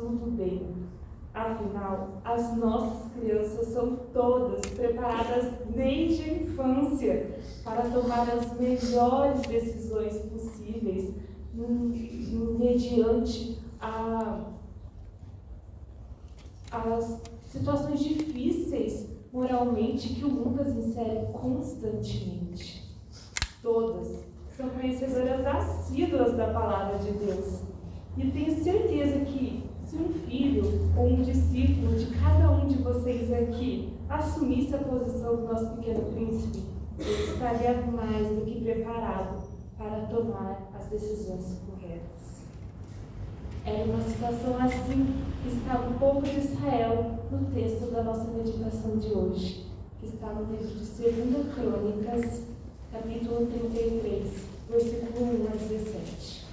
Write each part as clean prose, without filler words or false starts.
Tudo bem. Afinal, as nossas crianças são todas preparadas desde a infância para tomar as melhores decisões possíveis mediante as situações difíceis moralmente que o mundo as insere constantemente. Todas são conhecedoras assíduas da palavra de Deus. E tenho certeza que se um filho ou um discípulo de cada um de vocês aqui assumisse a posição do nosso pequeno príncipe, ele estaria mais do que preparado para tomar as decisões corretas. Era uma situação assim que estava o povo de Israel no texto da nossa meditação de hoje, que está no livro de 2 Crônicas, capítulo 33, versículo 1 a 17.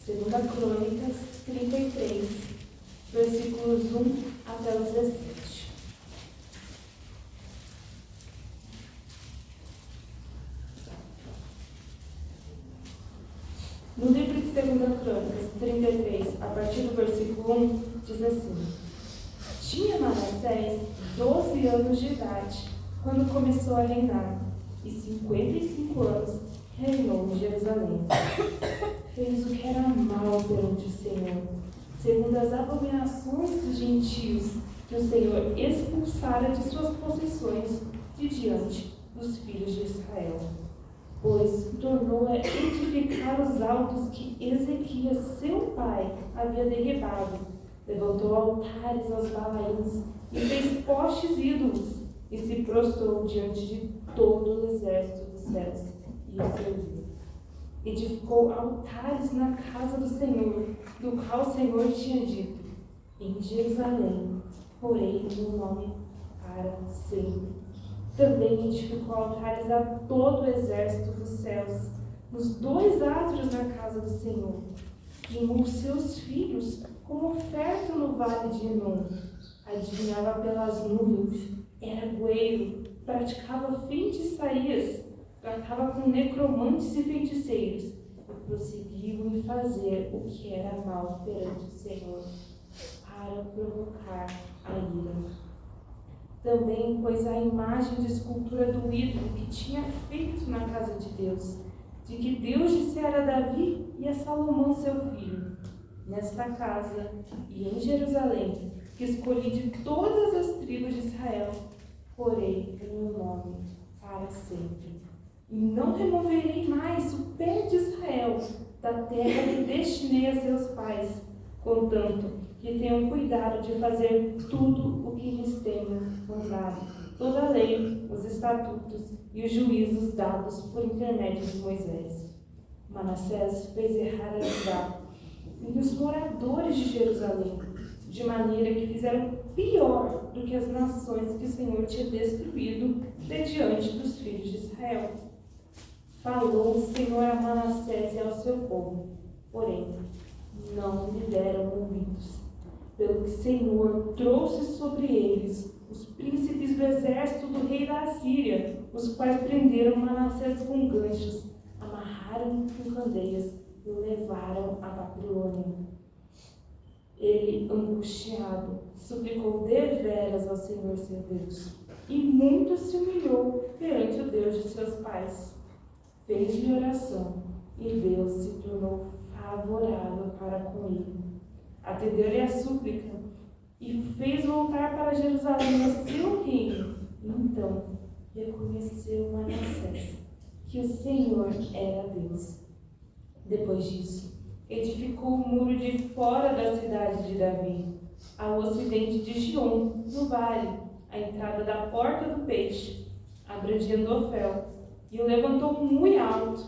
Segunda Crônicas 33, versículos 1 até os 17. No livro de 2 Crônicas 33, a partir do versículo 1, diz assim: Tinha Manassés 12 anos de idade quando começou a reinar, e 55 anos reinou em Jerusalém. Fez o que era mal perante o Senhor, segundo as abominações dos gentios, que o Senhor expulsara de suas possessões de diante dos filhos de Israel. Pois tornou a edificar os altos que Ezequias, seu pai, havia derribado. Levantou altares aos Balaíns e fez postes ídolos, e se prostrou diante de todo o exército dos céus e o serviu. Edificou altares na casa do Senhor, do qual o Senhor tinha dito: em Jerusalém porei meu nome para sempre. Também edificou altares a todo o exército dos céus, nos 2 átrios na casa do Senhor. Queimou seus filhos como oferta no vale de Enom. Adivinhava pelas nuvens, era goeiro, praticava feitiçarias, tratava com necromantes e feiticeiros, e prosseguiu em fazer o que era mal perante o Senhor, para provocar a ira. Também pôs a imagem de escultura do ídolo que tinha feito na casa de Deus, de que Deus dissera a Davi e a Salomão seu filho: nesta casa e em Jerusalém, que escolhi de todas as tribos de Israel, porei o meu nome para sempre. E não removerei mais o pé de Israel da terra que destinei a seus pais, contanto que tenham cuidado de fazer tudo o que lhes tenho mandado, toda a lei, os estatutos e os juízos dados por intermédio de Moisés. Manassés fez errar a Judá e os moradores de Jerusalém, de maneira que fizeram pior do que as nações que o Senhor tinha destruído de diante dos filhos de Israel. Falou o Senhor a Manassés e ao seu povo, porém não lhe deram ouvidos, pelo que o Senhor trouxe sobre eles os príncipes do exército do rei da Assíria, os quais prenderam Manassés com ganchos, amarraram com candeias e o levaram à Babilônia. Ele, angustiado, suplicou deveras ao Senhor seu Deus, e muito se humilhou perante o Deus de seus pais. Fez-lhe oração, e Deus se tornou favorável para com ele. Atendeu-lhe a súplica, e fez voltar para Jerusalém a seu reino. Então reconheceu Manassés que o Senhor era Deus. Depois disso, edificou o muro de fora da cidade de Davi, ao ocidente de Gion, no vale, à entrada da porta do peixe, abrangindo Ofel, e o levantou muito alto.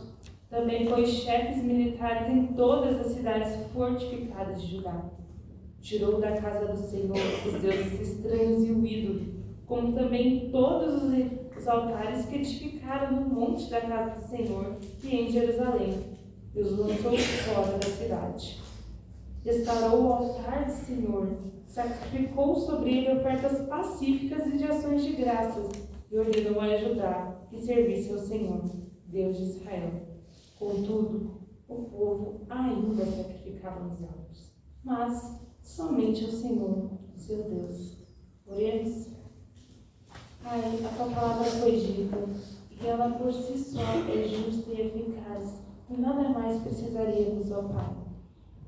Também pôs chefes militares em todas as cidades fortificadas de Judá. Tirou da casa do Senhor os deuses estranhos e o ídolo, como também todos os altares que edificaram no monte da casa do Senhor e em Jerusalém, e os lançou fora da cidade. Restaurou o altar do Senhor, sacrificou sobre ele ofertas pacíficas e de ações de graças, e ordenou a Judá que servisse ao Senhor. Deus de Israel. Contudo, o povo ainda sacrificava nos altos, mas somente ao Senhor, seu Deus. Oremos. Pai, a tua palavra foi dita, e ela por si só é justa e eficaz, e nada mais precisaríamos, ó Pai.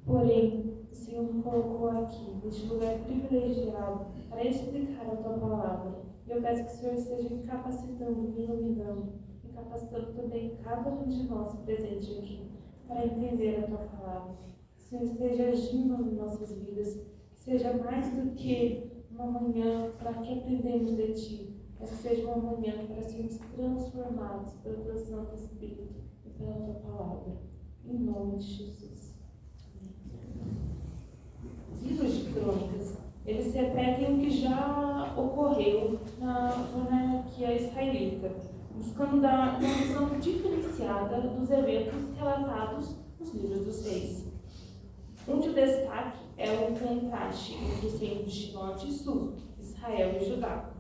Porém, o Senhor me colocou aqui, neste lugar privilegiado, para explicar a tua palavra. E eu peço que o Senhor esteja me capacitando, me iluminando, e capacitando também cada um de nós presente aqui, para entender a tua palavra. Que o Senhor esteja agindo em nossas vidas, que seja mais do que uma manhã para que aprendemos de ti, mas que seja uma manhã para sermos transformados pelo teu Santo Espírito e pela tua palavra. Em nome de Jesus. Os livros de crônicas, eles repetem o que já ocorreu na monarquia israelita, buscando dar uma visão diferenciada dos eventos relatados nos livros dos reis. Um de destaque é o contraste entre os reinos de norte e sul, Israel e Judá.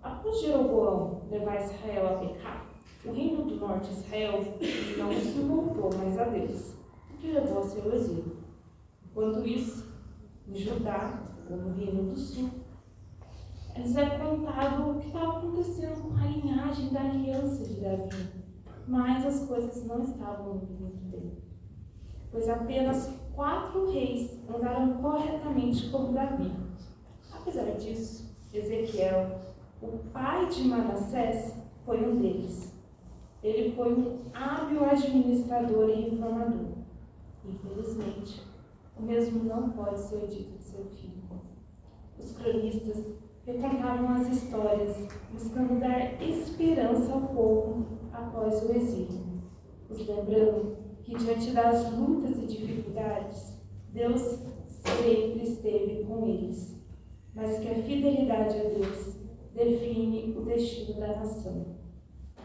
Após Jeroboão levar Israel a pecar, o reino do norte, Israel, não se voltou mais a Deus, o que levou ao seu exílio. Enquanto isso, em Judá, ou no reino do sul, eles é contado o que estava acontecendo com a linhagem da aliança de Davi, mas as coisas não estavam indo muito bem, pois apenas 4 reis andaram corretamente como Davi. Apesar disso, Ezequiel, o pai de Manassés, foi um deles. Ele foi um hábil administrador e reformador. Infelizmente, o mesmo não pode ser dito de seu filho. Os cronistas recontavam as histórias, buscando dar esperança ao povo após o exílio, os lembrando que diante das lutas e dificuldades, Deus sempre esteve com eles, mas que a fidelidade a Deus define o destino da nação.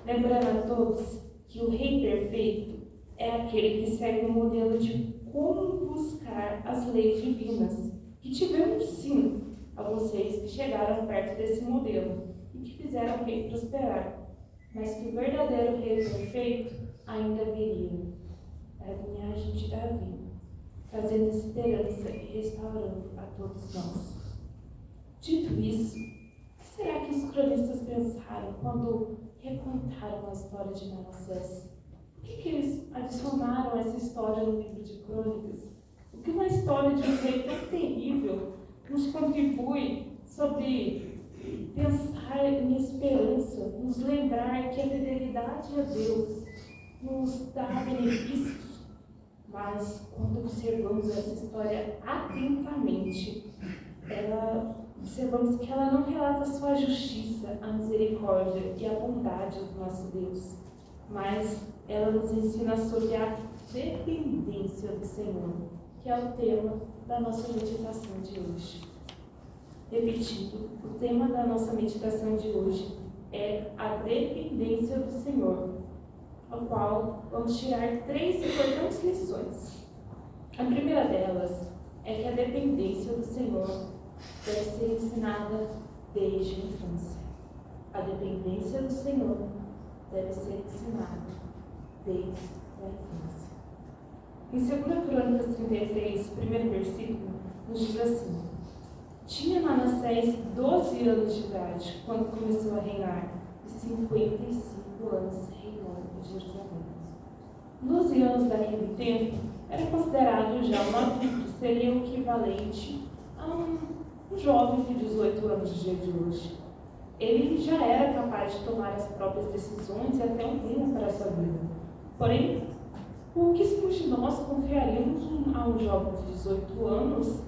Lembrando a todos que o rei perfeito é aquele que segue o modelo de como buscar as leis divinas, que tivemos sim alguns reis que chegaram perto desse modelo e que fizeram o rei prosperar, mas que o verdadeiro rei perfeito ainda viria, da linhagem de Davi, trazendo esperança e restaurando a todos nós. Dito isso, o que será que os cronistas pensaram quando recontaram a história de Manassés? Por que eles adicionaram essa história no livro de crônicas? O que uma história de um rei tão terrível nos contribui sobre pensar em esperança, nos lembrar que a fidelidade a Deus nos dá benefícios, mas quando observamos essa história atentamente, observamos que ela não relata só a justiça, a misericórdia e a bondade do nosso Deus, mas ela nos ensina sobre a dependência do Senhor, que é o tema da nossa meditação de hoje. Repetindo, o tema da nossa meditação de hoje é a dependência do Senhor, ao qual vamos tirar 3 importantes lições. A primeira delas é que a dependência do Senhor deve ser ensinada desde a infância. A dependência do Senhor deve ser ensinada desde a infância. Em 2 Crônicas 33, primeiro versículo, nos diz assim: tinha Manassés 12 anos de idade quando começou a reinar, e 55 anos reinou em Jerusalém. 12 anos daquele tempo era considerado já um adulto, seria o equivalente a um jovem de 18 anos de dia de hoje. Ele já era capaz de tomar as próprias decisões e até um rumo para a sua vida. Porém, pouquíssimos de nós confiaríamos a um jovem de 18 anos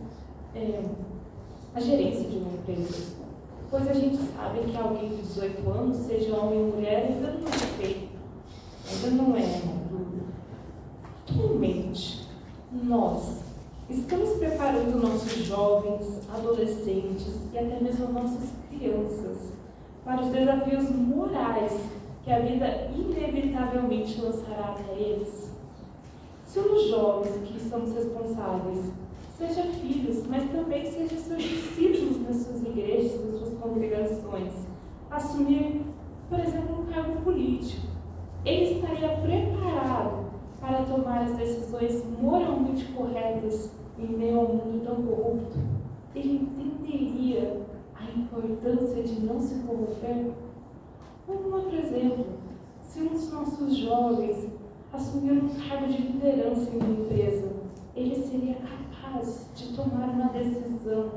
a gerência de uma empresa, pois a gente sabe que alguém de 18 anos, seja homem ou mulher, ainda não é perfeito, ainda não é maduro. Atualmente, nós estamos preparando nossos jovens, adolescentes e até mesmo nossas crianças para os desafios morais que a vida inevitavelmente lançará para eles. Somos jovens que somos responsáveis, seja filhos, mas também seja seus discípulos nas suas igrejas, nas suas congregações, assumir, por exemplo, um cargo político, ele estaria preparado para tomar as decisões moralmente corretas em meio ao mundo tão corrupto? Ele entenderia a importância de não se corromper? Um outro exemplo, se um dos nossos jovens assumir um cargo de liderança em uma empresa, ele seria capaz de tomar uma decisão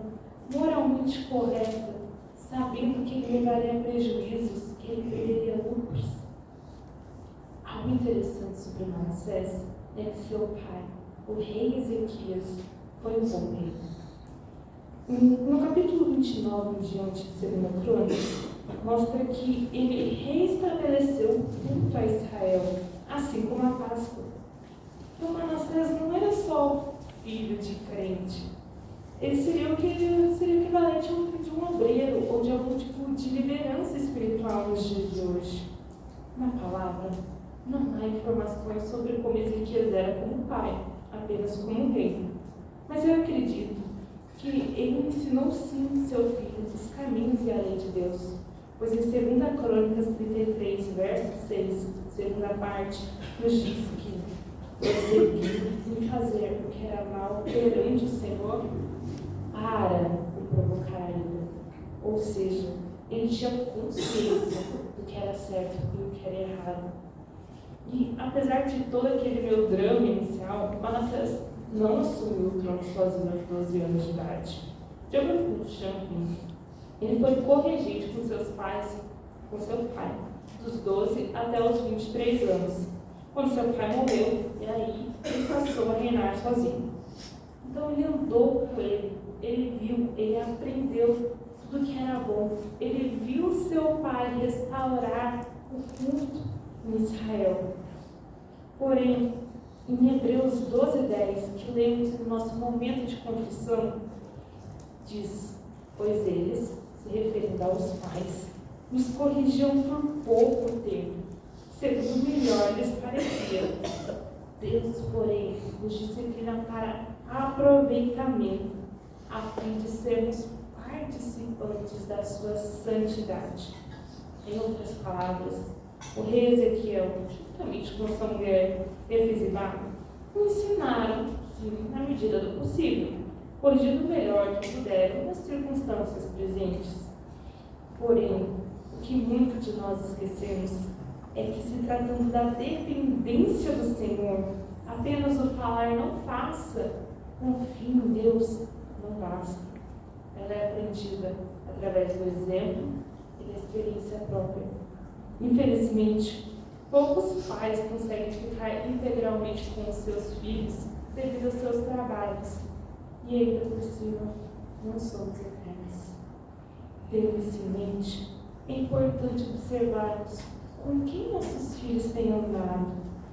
moralmente correta, sabendo que ele levaria prejuízos, que ele perderia lucros? Algo interessante sobre Manassés é que seu pai, o rei Ezequias, foi um bom rei. No capítulo 29 diante de 2 Crônicas, mostra que ele reestabeleceu o culto a Israel, assim como a Páscoa. Então Manassés não era só filho de crente, ele seria o equivalente a um filho de um obreiro ou de algum tipo de liderança espiritual nos dias de hoje. Na palavra, não há informações sobre como Ezequias era como pai, apenas como rei. Mas eu acredito que ele ensinou sim seu filho os caminhos e a lei de Deus. Pois em 2 Crônicas 33, verso 6, segunda parte, nos diz que prosseguiu em fazer o que era mal perante o Senhor para o provocar a ira. Ou seja, ele tinha consciência do que era certo e o que era errado. E apesar de todo aquele meu drama inicial, Manassés não assumiu o trono sozinho aos 12 anos de idade. De acordo com Champin, ele foi corregente com seu pai, dos 12 até os 23 anos, quando seu pai morreu, e aí ele passou a reinar sozinho. Então ele andou com ele viu, ele aprendeu tudo que era bom, ele viu seu pai restaurar o culto em Israel. Porém, em Hebreus 12:10, que lemos no nosso momento de confissão, diz: pois eles, se referindo aos pais, nos corrigiam por pouco tempo, segundo melhor lhes parecia. Deus, porém, nos disciplina para aproveitamento, a fim de sermos participantes da sua santidade. Em outras palavras, o rei Ezequiel, juntamente com sua mulher Efizibá, o ensinaram, sim, na medida do possível, corrigindo o melhor que puderam nas circunstâncias presentes. Porém, o que muitos de nós esquecemos é que, se tratando da dependência do Senhor, apenas o falar não faça, confie em Deus não basta. Ela é aprendida através do exemplo e da experiência própria. Infelizmente, poucos pais conseguem ficar integralmente com os seus filhos devido aos seus trabalhos. E ainda por cima, não somos eternos. Tendo isso em mente, é importante observarmos com quem nossos filhos têm andado.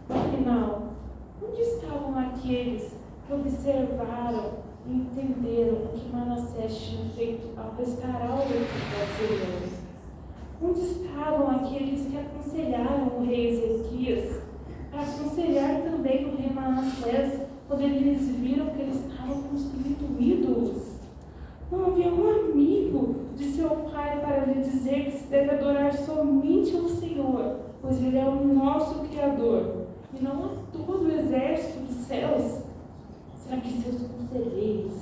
Afinal, onde estavam aqueles que observaram e entenderam o que Manassés tinha feito ao restaurar o Senhor? Onde estavam aqueles que aconselharam o rei Ezequias a aconselhar também o rei Manassés, quando eles viram que eles estavam construindo ídolos? Não havia um amigo de seu pai para lhe dizer que se deve adorar somente ao Senhor, pois Ele é o nosso Criador, e não a todo o exército dos céus. Será que seus conselheiros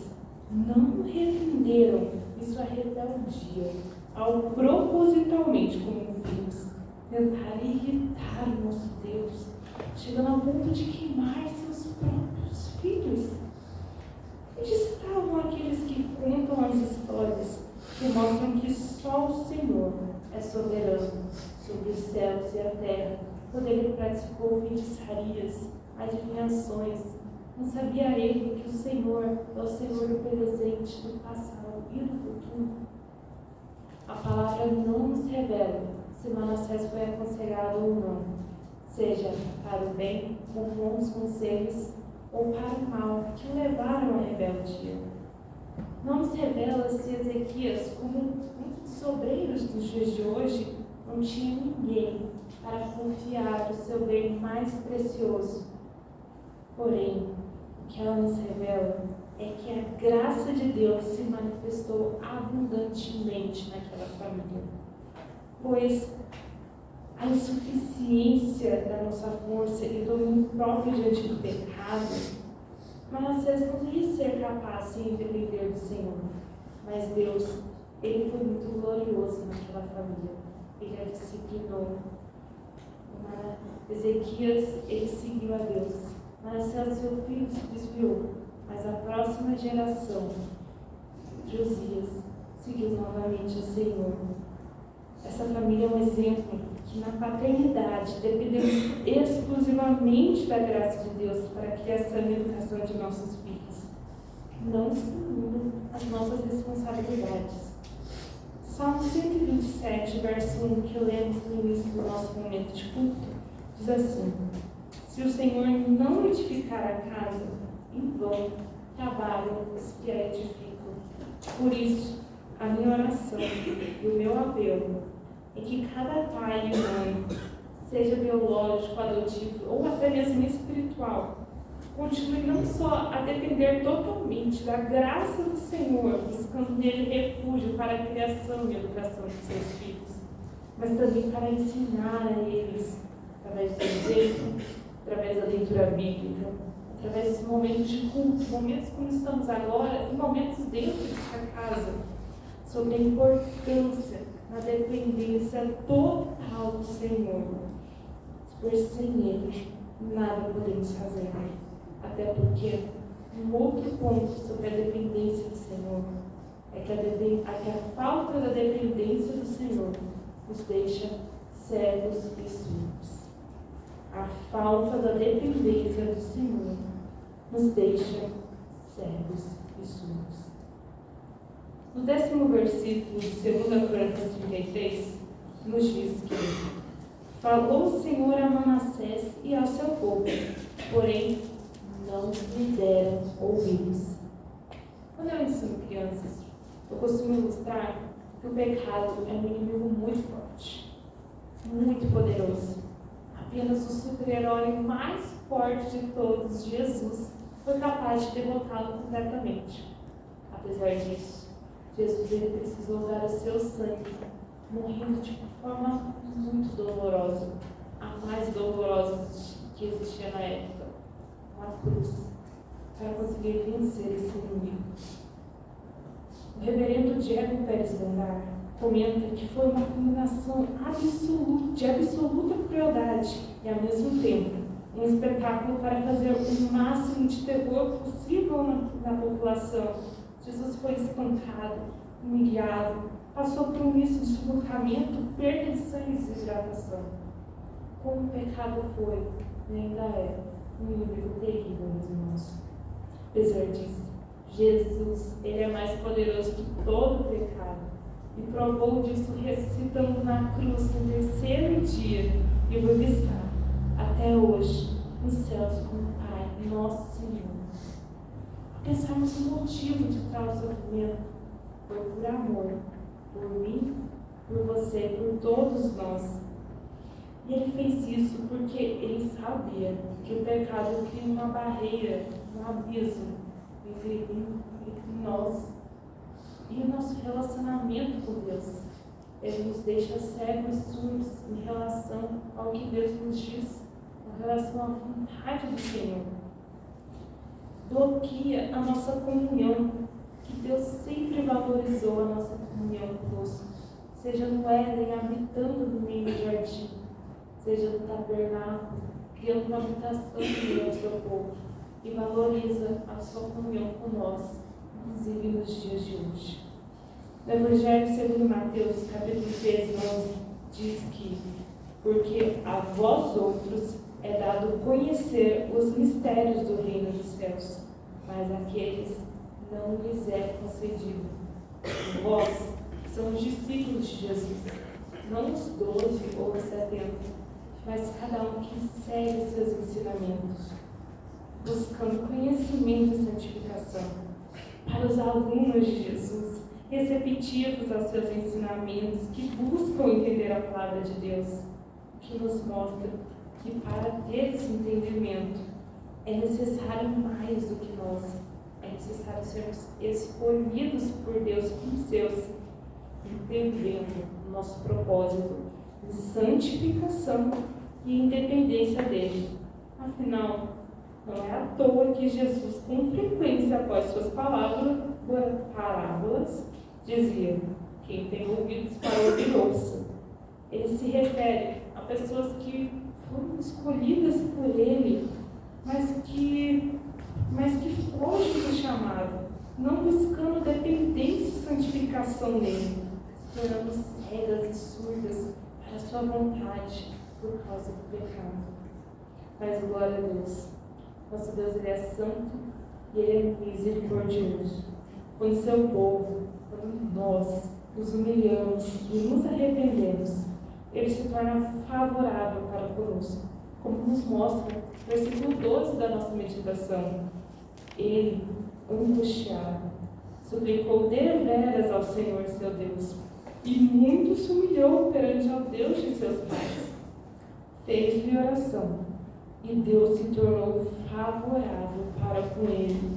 não repreenderam em sua rebeldia, ao propositalmente, como vimos, tentar irritar o nosso Deus, chegando ao ponto de queimar seus próprios filhos? Onde estavam aqueles que contam as histórias que mostram que só o Senhor é soberano sobre os céus e a terra, quando Ele praticou feitiçarias, adivinhações? Não sabia ele que o Senhor é o Senhor do presente, do passado e do futuro? A palavra não nos revela se Manassés foi aconselhado ou não, seja para o bem, com bons conselhos, ou para o mal, que o levaram à rebeldia. Não nos revela se Ezequias, como muitos obreiros dos dias de hoje, não tinha ninguém para confiar o seu bem mais precioso. Porém, o que ela nos revela é que a graça de Deus se manifestou abundantemente naquela família. Pois a insuficiência da nossa força e domínio próprio diante do pecado, Manassés não ia ser capaz sem depender do Senhor. Mas Deus, Ele foi muito glorioso naquela família. Ele a disciplinou. Ezequias, ele seguiu a Deus. Manassés, seu filho, se desviou. Mas a próxima geração, Josias, seguiu novamente o Senhor. Essa família é um exemplo que na paternidade dependemos exclusivamente da graça de Deus para a criação e educação de nossos filhos, não excluindo as nossas responsabilidades. Salmo 127, verso 1, que lemos no início do nosso momento de culto, diz assim: se o Senhor não edificar a casa, em vão trabalham os que a edificam. Por isso, a minha oração e o meu apelo é que cada pai e mãe, seja biológico, adotivo ou até mesmo espiritual, continue não só a depender totalmente da graça do Senhor, buscando nele refúgio para a criação e educação de seus filhos, mas também para ensinar a eles, através do exemplo, através da leitura bíblica, através dos momentos de culto, momentos como estamos agora, e momentos dentro dessa casa, sobre a importância na dependência total do Senhor. Pois sem Ele, nada podemos fazer. Até porque um outro ponto sobre a dependência do Senhor é que a falta da dependência do Senhor nos deixa cegos e surdos. A falta da dependência do Senhor nos deixa cegos e surdos. No 10º versículo de 2 Crônicas 33, nos diz que falou o Senhor a Manassés e ao seu povo, porém não lhe deram ouvidos. Quando eu ensino crianças, eu costumo ilustrar que o pecado é um inimigo muito forte, muito poderoso. Apenas o super-herói mais forte de todos, Jesus, foi capaz de derrotá-lo completamente. Apesar disso, Jesus ele precisou dar o seu sangue, morrendo de forma muito dolorosa, a mais dolorosa que existia na época, uma cruz, para conseguir vencer esse inimigo. O reverendo Diego Pérez Gondar comenta que foi uma combinação de absoluta crueldade e, ao mesmo tempo, um espetáculo para fazer o máximo de terror possível na população. Jesus foi espancado, humilhado, passou por um misto de sufocamento, perda de sangue e desidratação. Como o pecado foi e ainda é um inimigo terrível, meus irmãos. Apesar disso, Jesus, ele é mais poderoso que todo o pecado e provou disso ressuscitando na cruz no 3º dia e vive estar até hoje nos céus com o Pai, nosso Senhor. Pensarmos no motivo de tal sofrimento foi por amor, por mim, por você, por todos nós. E ele fez isso porque ele sabia que o pecado cria uma barreira, um abismo entre nós e o nosso relacionamento com Deus. Ele nos deixa cegos e surdos em relação ao que Deus nos diz, em relação à vontade do Senhor. Bloqueia a nossa comunhão, que Deus sempre valorizou a nossa comunhão conosco, seja no Éden, habitando no meio do jardim, seja no tabernáculo, criando uma habitação no meio ao seu povo, e valoriza a sua comunhão com nós, inclusive nos dias de hoje. No Evangelho segundo Mateus, capítulo 13, 11, diz que porque a vós outros é dado conhecer os mistérios do reino dos céus, mas àqueles não lhes é concedido. Vós são os discípulos de Jesus, não os 12 ou os 70, mas cada um que segue os seus ensinamentos, buscando conhecimento e santificação. Para os alunos de Jesus, receptivos aos seus ensinamentos, que buscam entender a palavra de Deus, que nos mostra que para ter esse entendimento é necessário mais do que nós, é necessário sermos escolhidos por Deus como seus, entendendo o nosso propósito em santificação e independência dele. Afinal, não é à toa que Jesus, com frequência após suas parábolas, dizia: quem tem ouvidos para ouvir, ouça. Ele se refere a pessoas que foram escolhidas por ele, mas que fogem do chamado, não buscando dependência e santificação nele, se tornando cegas e surdas para a sua vontade por causa do pecado. Mas glória a Deus, nosso Deus, ele é santo e ele é misericordioso. Quando seu povo, quando nós nos humilhamos e nos arrependemos, ele se torna favorável para conosco, como nos mostra o versículo 12 da nossa meditação. Ele, angustiado, suplicou deveras ao Senhor seu Deus, e muito se humilhou perante ao Deus de seus pais. Fez-lhe oração, e Deus se tornou favorável para com ele.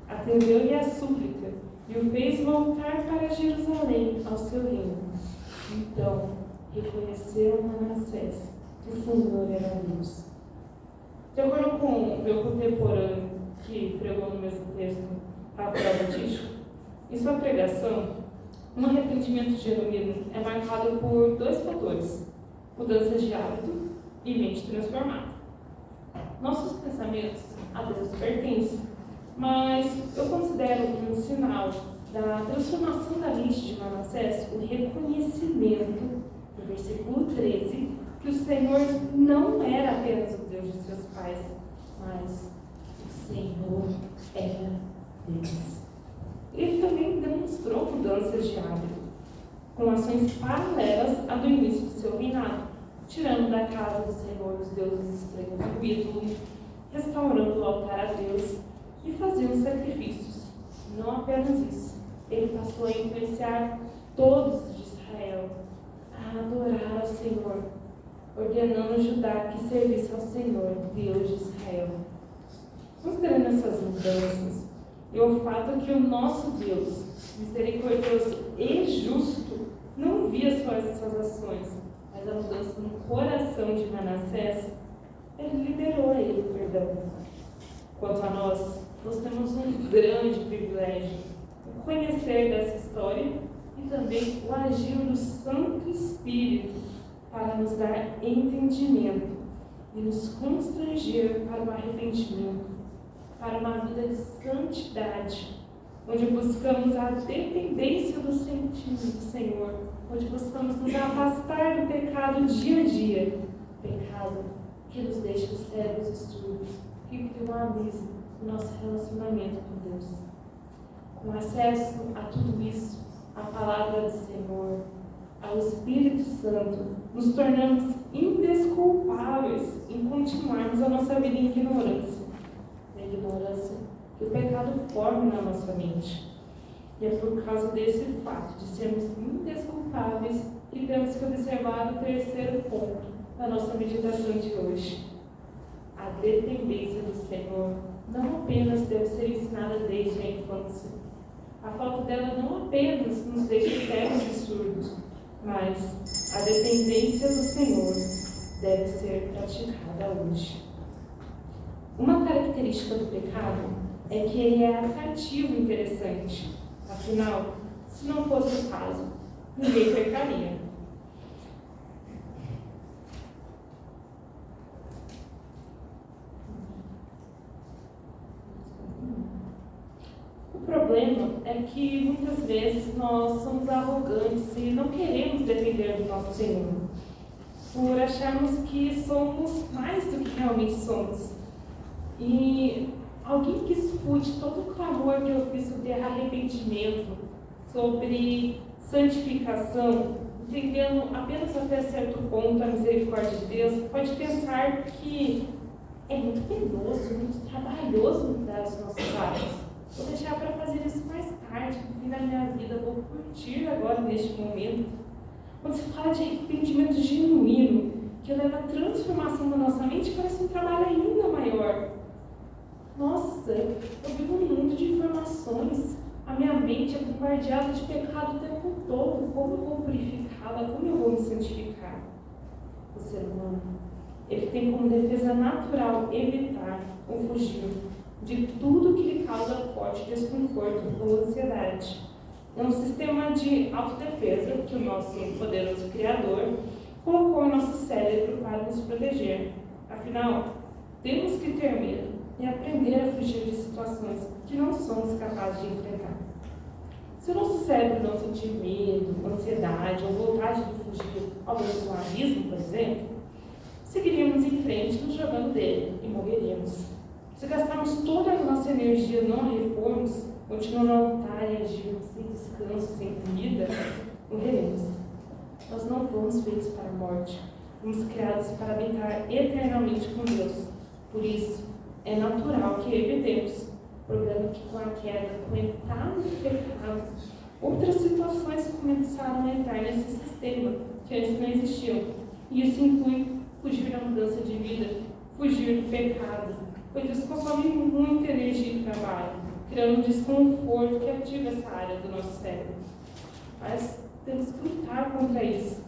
Atendeu-lhe a súplica, e o fez voltar para Jerusalém, ao seu reino. Então, reconheceu Manassés que o Senhor era Deus. De acordo com o meu contemporâneo, que pregou no mesmo texto, Rafael Batista, em sua pregação, um arrependimento genuíno é marcado por dois fatores: mudança de hábito e mente transformada. Nossos pensamentos a Deus pertencem, mas eu considero um sinal da transformação da mente de Manassés o reconhecimento, no versículo 13, que o Senhor não era apenas o Deus de seus pais, mas o Senhor era Deus. Ele também demonstrou mudanças de hábito, com ações paralelas à do início do seu reinado, tirando da casa do Senhor os deuses estranhos do ídolo, restaurando o altar a Deus e fazendo sacrifícios. Não apenas isso, ele passou a influenciar todos de Israel a adorar ao Senhor, ordenando Judá que servisse ao Senhor, Deus de Israel. Considerando essas mudanças e o fato que o nosso Deus, misericordioso e justo, não via só essas ações, mas a mudança no coração de Manassés, ele liberou a ele o perdão. Quanto a nós temos um grande privilégio, o conhecer dessa história e também o agir do Santo Espírito para nos dar entendimento e nos constranger para o arrependimento, para uma vida de santidade, onde buscamos a dependência do Senhor, onde buscamos nos afastar do pecado dia a dia, pecado que nos deixa cegos e surdos, que cria um abismo no nosso relacionamento com Deus. Com acesso a tudo isso, a palavra do Senhor, ao Espírito Santo, nos tornamos indesculpáveis em continuarmos a nossa vida em ignorância. A ignorância que o pecado forma na nossa mente. E é por causa desse fato de sermos indesculpáveis que temos que observar o terceiro ponto da nossa meditação de hoje. A dependência do Senhor não apenas deve ser ensinada desde a infância. A falta dela não apenas nos deixa cegos e surdos, mas a dependência do Senhor deve ser praticada hoje. Uma característica do pecado é que ele é atrativo e interessante. Afinal, se não fosse o caso, ninguém pecaria. O problema é que muitas vezes nós somos arrogantes e não queremos depender do nosso Senhor, por acharmos que somos mais do que realmente somos. E alguém que escute todo o clamor que eu fiz sobre arrependimento, sobre santificação, entendendo apenas até certo ponto a misericórdia de Deus, pode pensar que é muito penoso, muito trabalhoso mudar os nossos hábitos. Vou deixar para fazer isso mais tarde, no fim da minha vida, vou curtir agora, neste momento. Quando se fala de arrependimento genuíno, que leva a transformação da nossa mente, parece um trabalho ainda maior. Nossa, eu vivo um mundo de informações, a minha mente é bombardeada de pecado o tempo todo. Como eu vou purificá-la? Como eu vou me santificar? o ser humano. Ele tem como defesa natural evitar ou fugir de tudo que lhe causa forte desconforto ou ansiedade. É um sistema de autodefesa que o nosso poderoso Criador colocou em nosso cérebro para nos proteger. Afinal, temos que ter medo e aprender a fugir de situações que não somos capazes de enfrentar. Se o nosso cérebro não sentir medo, ansiedade ou vontade de fugir ao menos um abismo, por exemplo, seguiríamos em frente nos jogando dele e morreríamos. Se gastarmos toda a nossa energia não a repormos, continuando a lutar e agir sem descanso, sem comida, morreremos. Nós não fomos feitos para a morte, fomos criados para habitar eternamente com Deus. Por isso, é natural que evitemos. O problema é que com a queda, com o entrada do pecado, outras situações começaram a entrar nesse sistema que antes não existiam. E isso inclui fugir da mudança de vida, fugir do pecado, pois isso consome muita energia e trabalho, criando um desconforto que ativa essa área do nosso cérebro. Mas temos que lutar contra isso.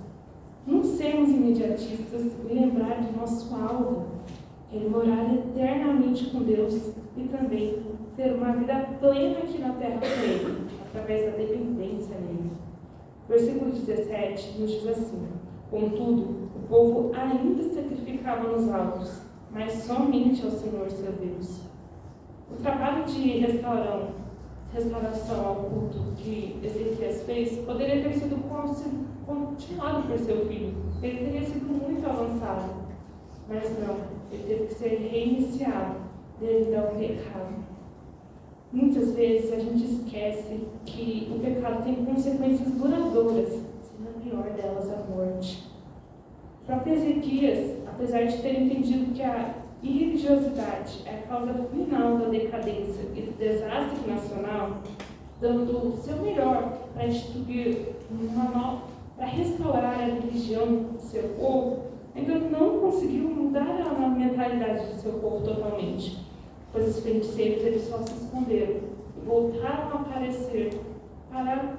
Não sermos imediatistas e lembrar do nosso alvo, que é morar eternamente com Deus e também ter uma vida plena aqui na terra com Ele, através da dependência nele. Versículo 17 nos diz assim: contudo, o povo ainda sacrificava nos altos, mas somente ao Senhor seu Deus. O trabalho de restauração ao culto que Ezequias fez poderia ter sido continuado por seu filho. Ele teria sido muito avançado. Mas não, ele teve que ser reiniciado devido ao pecado. Muitas vezes a gente esquece que o pecado tem consequências duradouras, sendo a pior delas a morte. O próprio Ezequias, apesar de ter entendido que a irreligiosidade é a causa final da decadência e do desastre nacional, dando o seu melhor para instituir para restaurar a religião do seu povo, ainda não conseguiu mudar a mentalidade do seu povo totalmente, pois os feiticeiros eles só se esconderam e voltaram a aparecer para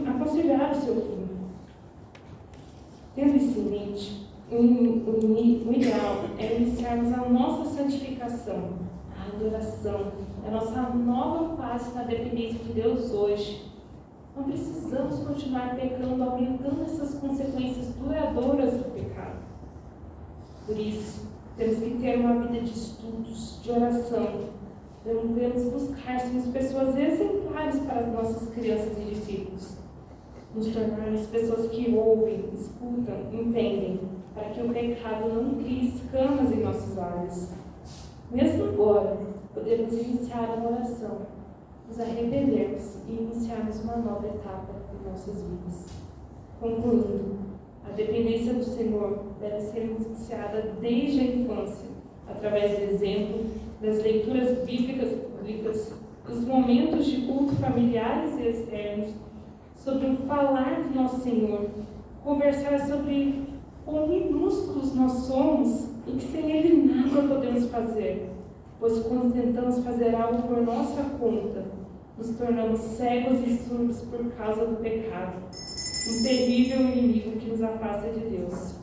aconselhar o seu filho. Tendo isso em mente, o ideal é iniciarmos a nossa santificação, a adoração, a nossa nova fase na dependência de Deus hoje. Não precisamos continuar pecando, aumentando essas consequências duradouras do pecado. Por isso, temos que ter uma vida de estudos, de oração. Devemos buscar sermos pessoas exemplares para as nossas crianças e discípulos. Nos tornarmos pessoas que ouvem, escutam, entendem, para que o pecado não crie escamas em nossos olhos. Mesmo agora, podemos iniciar a oração, nos arrependermos e iniciarmos uma nova etapa em nossas vidas. Concluindo, a dependência do Senhor deve ser iniciada desde a infância, através do exemplo, das leituras bíblicas, dos momentos de culto familiares e externos, sobre o falar do nosso Senhor, conversar sobre quão minúsculos nós somos e que sem Ele nada podemos fazer, pois quando tentamos fazer algo por nossa conta, nos tornamos cegos e surdos por causa do pecado, um terrível inimigo que nos afasta de Deus.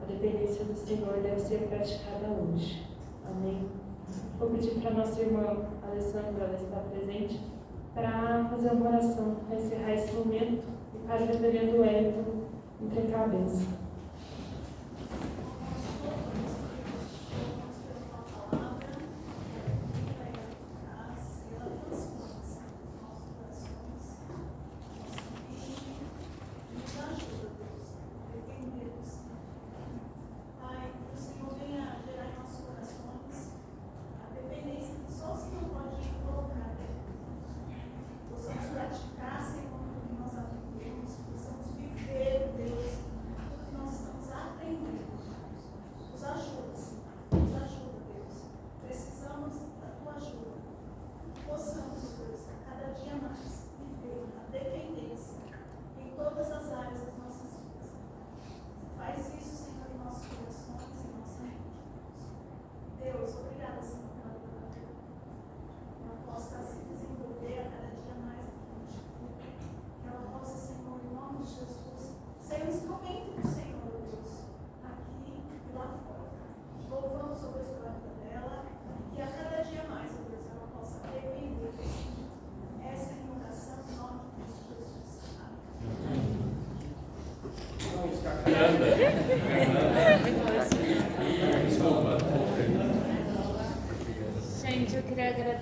A dependência do Senhor deve ser praticada hoje. Amém? Vou pedir para a nossa irmã Alessandra, ela estar presente, para fazer uma oração, para encerrar esse momento e para o reverendo Wellington entregar a bênção. Praticar, Senhor, o que nós aprendemos, possamos viver, Deus, tudo que nós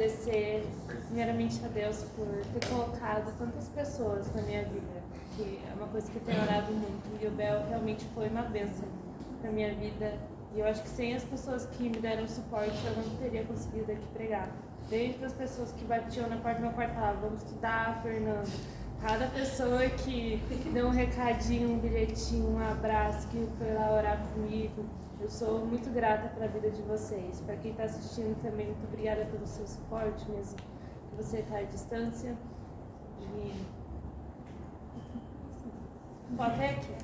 agradecer primeiramente a Deus por ter colocado tantas pessoas na minha vida, que é uma coisa que eu tenho orado muito, e o Bel realmente foi uma bênção na minha vida, e eu acho que sem as pessoas que me deram suporte eu não teria conseguido aqui pregar. Desde as pessoas que batiam na porta do meu quarto e falavam, vamos estudar, Fernando. Cada pessoa que deu um recadinho, um bilhetinho, um abraço, que foi lá orar comigo. Eu sou muito grata pela vida de vocês. Para quem está assistindo também, muito obrigada pelo seu suporte, mesmo que você está à distância. E... Vou até aqui.